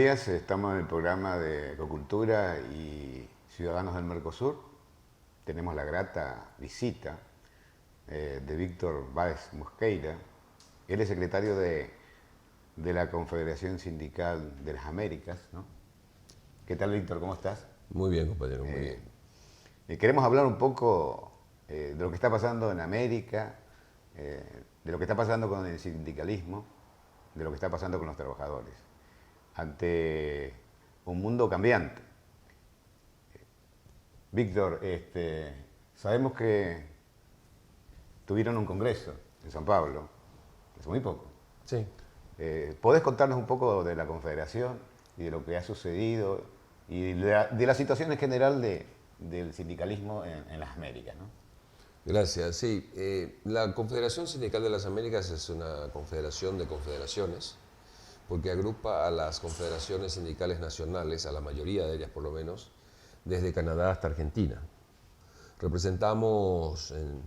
días, estamos en el programa de Ecocultura y Ciudadanos del Mercosur. Tenemos la grata visita de Víctor Báez Mosqueira. Él es secretario de la Confederación Sindical de las Américas, ¿no? ¿Qué tal, Víctor? ¿Cómo estás? Muy bien, compañero, muy bien. Queremos hablar un poco de lo que está pasando en América, de lo que está pasando con el sindicalismo, de lo que está pasando con los trabajadores, ante un mundo cambiante. Víctor, sabemos que tuvieron un congreso en San Pablo, hace muy poco. Sí. ¿Podés contarnos un poco de la Confederación y de lo que ha sucedido y de la situación en general del sindicalismo en las Américas, ¿no? Gracias. Sí, la Confederación Sindical de las Américas es una confederación de confederaciones, porque agrupa a las confederaciones sindicales nacionales, a la mayoría de ellas por lo menos, desde Canadá hasta Argentina. Representamos en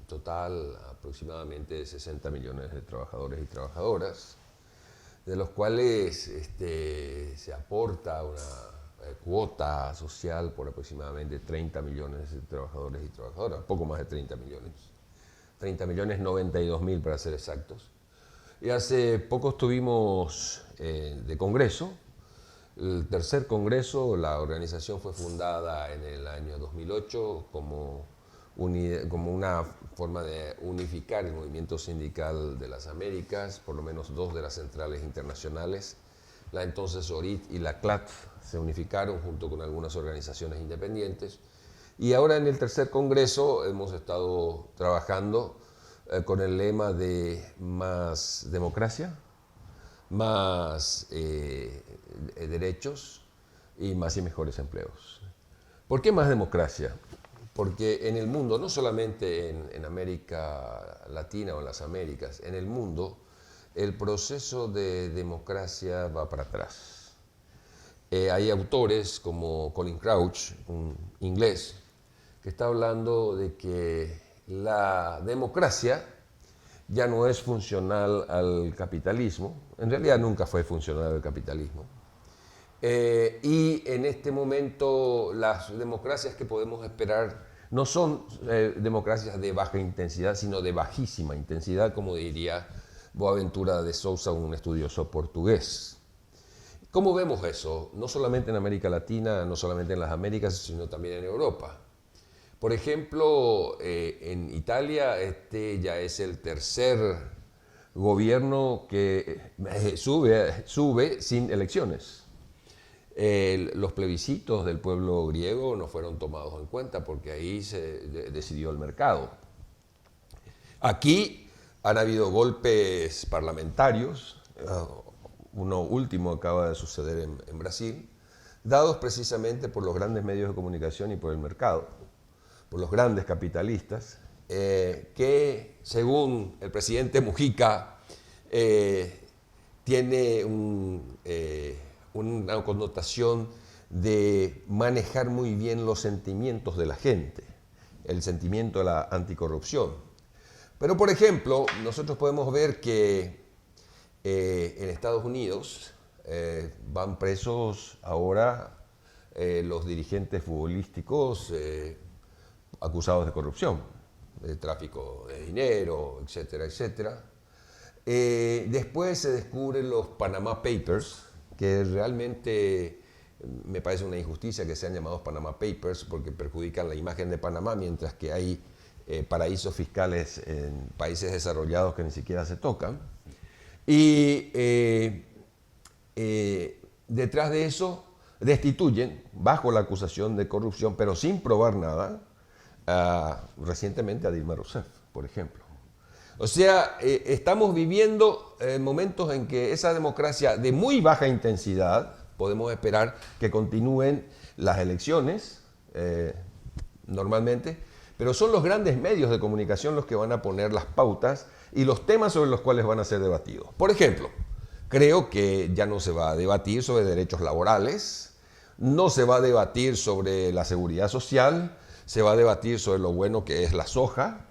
total aproximadamente 60 millones de trabajadores y trabajadoras, de los cuales se aporta una cuota social por aproximadamente 30 millones de trabajadores y trabajadoras, poco más de 30 millones. 30 millones 92 mil para ser exactos. Y hace poco estuvimos de congreso, el tercer congreso. La organización fue fundada en el año 2008 como una forma de unificar el movimiento sindical de las Américas, por lo menos dos de las centrales internacionales, la entonces ORIT y la CLAT, se unificaron junto con algunas organizaciones independientes. Y ahora en el tercer congreso hemos estado trabajando con el lema de más democracia, más derechos y más y mejores empleos. ¿Por qué más democracia? Porque en el mundo, no solamente en América Latina o en las Américas, en el mundo el proceso de democracia va para atrás. Hay autores como Colin Crouch, un inglés, que está hablando de que la democracia ya no es funcional al capitalismo. En realidad nunca fue funcional al capitalismo. Y en este momento las democracias que podemos esperar no son democracias de baja intensidad, sino de bajísima intensidad, como diría Boaventura de Sousa, un estudioso portugués. ¿Cómo vemos eso? No solamente en América Latina, no solamente en las Américas, sino también en Europa. Por ejemplo, en Italia ya es el tercer gobierno que sube sin elecciones. Los plebiscitos del pueblo griego no fueron tomados en cuenta porque ahí se decidió el mercado. Aquí han habido golpes parlamentarios, uno último acaba de suceder en Brasil, dados precisamente por los grandes medios de comunicación y por el mercado, por los grandes capitalistas, que según el presidente Mujica tiene una connotación de manejar muy bien los sentimientos de la gente, el sentimiento de la anticorrupción. Pero, por ejemplo, nosotros podemos ver que en Estados Unidos van presos ahora los dirigentes futbolísticos acusados de corrupción, de tráfico de dinero, etcétera, etcétera. Después se descubren los Panama Papers, que realmente me parece una injusticia que sean llamados Panama Papers porque perjudican la imagen de Panamá, mientras que hay paraísos fiscales en países desarrollados que ni siquiera se tocan. Y detrás de eso destituyen, bajo la acusación de corrupción, pero sin probar nada, recientemente a Dilma Rousseff, por ejemplo. O sea, estamos viviendo momentos en que esa democracia de muy baja intensidad, podemos esperar que continúen las elecciones normalmente, pero son los grandes medios de comunicación los que van a poner las pautas y los temas sobre los cuales van a ser debatidos. Por ejemplo, creo que ya no se va a debatir sobre derechos laborales, no se va a debatir sobre la seguridad social, se va a debatir sobre lo bueno que es la soja.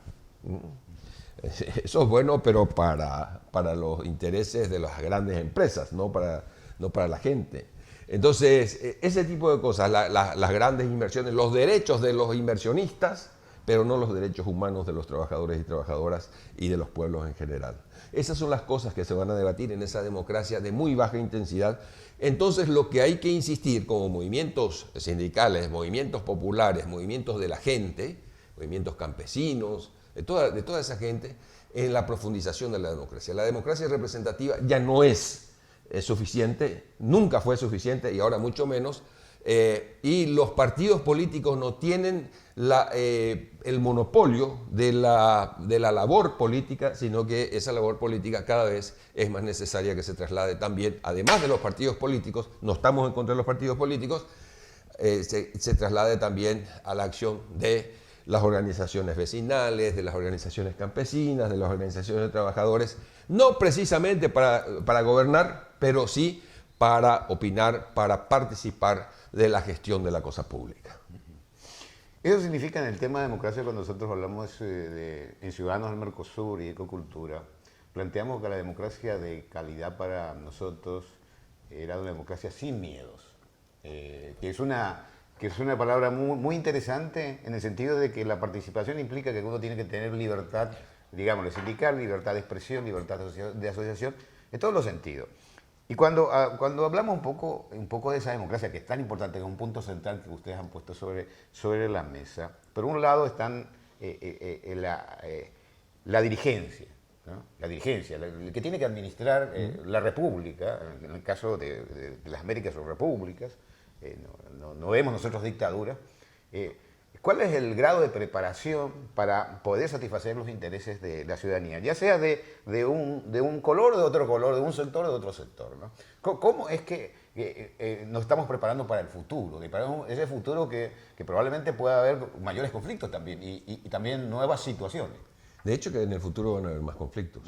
Eso es bueno, pero para los intereses de las grandes empresas, no para no para la gente. Entonces, ese tipo de cosas, las grandes inversiones, los derechos de los inversionistas, pero no los derechos humanos de los trabajadores y trabajadoras y de los pueblos en general. Esas son las cosas que se van a debatir en esa democracia de muy baja intensidad. Entonces, lo que hay que insistir como movimientos sindicales, movimientos populares, movimientos de la gente, movimientos campesinos, de toda esa gente, en la profundización de la democracia. La democracia representativa ya no es suficiente, nunca fue suficiente y ahora mucho menos, y los partidos políticos no tienen el monopolio de la labor política, sino que esa labor política cada vez es más necesaria que se traslade también, además de los partidos políticos, no estamos en contra de los partidos políticos, se traslade también a la acción de las organizaciones vecinales, de las organizaciones campesinas, de las organizaciones de trabajadores, no precisamente para gobernar, pero sí para opinar, para participar de la gestión de la cosa pública. Eso significa en el tema de democracia, cuando nosotros hablamos en Ciudadanos del Mercosur y Ecocultura, planteamos que la democracia de calidad para nosotros era una democracia sin miedos, que es una palabra muy interesante en el sentido de que la participación implica que uno tiene que tener libertad, digamos, sindical, libertad de expresión, libertad de asociación, en todos los sentidos. Y cuando hablamos un poco de esa democracia, que es tan importante, que es un punto central que ustedes han puesto sobre la mesa, por un lado están la dirigencia, ¿no? La dirigencia, el que tiene que administrar la república, en el caso de las Américas son repúblicas, no vemos nosotros dictaduras. ¿Cuál es el grado de preparación para poder satisfacer los intereses de la ciudadanía? Ya sea de un color o de otro color, de un sector o de otro sector, ¿no? ¿Cómo es que nos estamos preparando para el futuro? Para ese futuro que probablemente pueda haber mayores conflictos también y también nuevas situaciones. De hecho, que en el futuro van a haber más conflictos.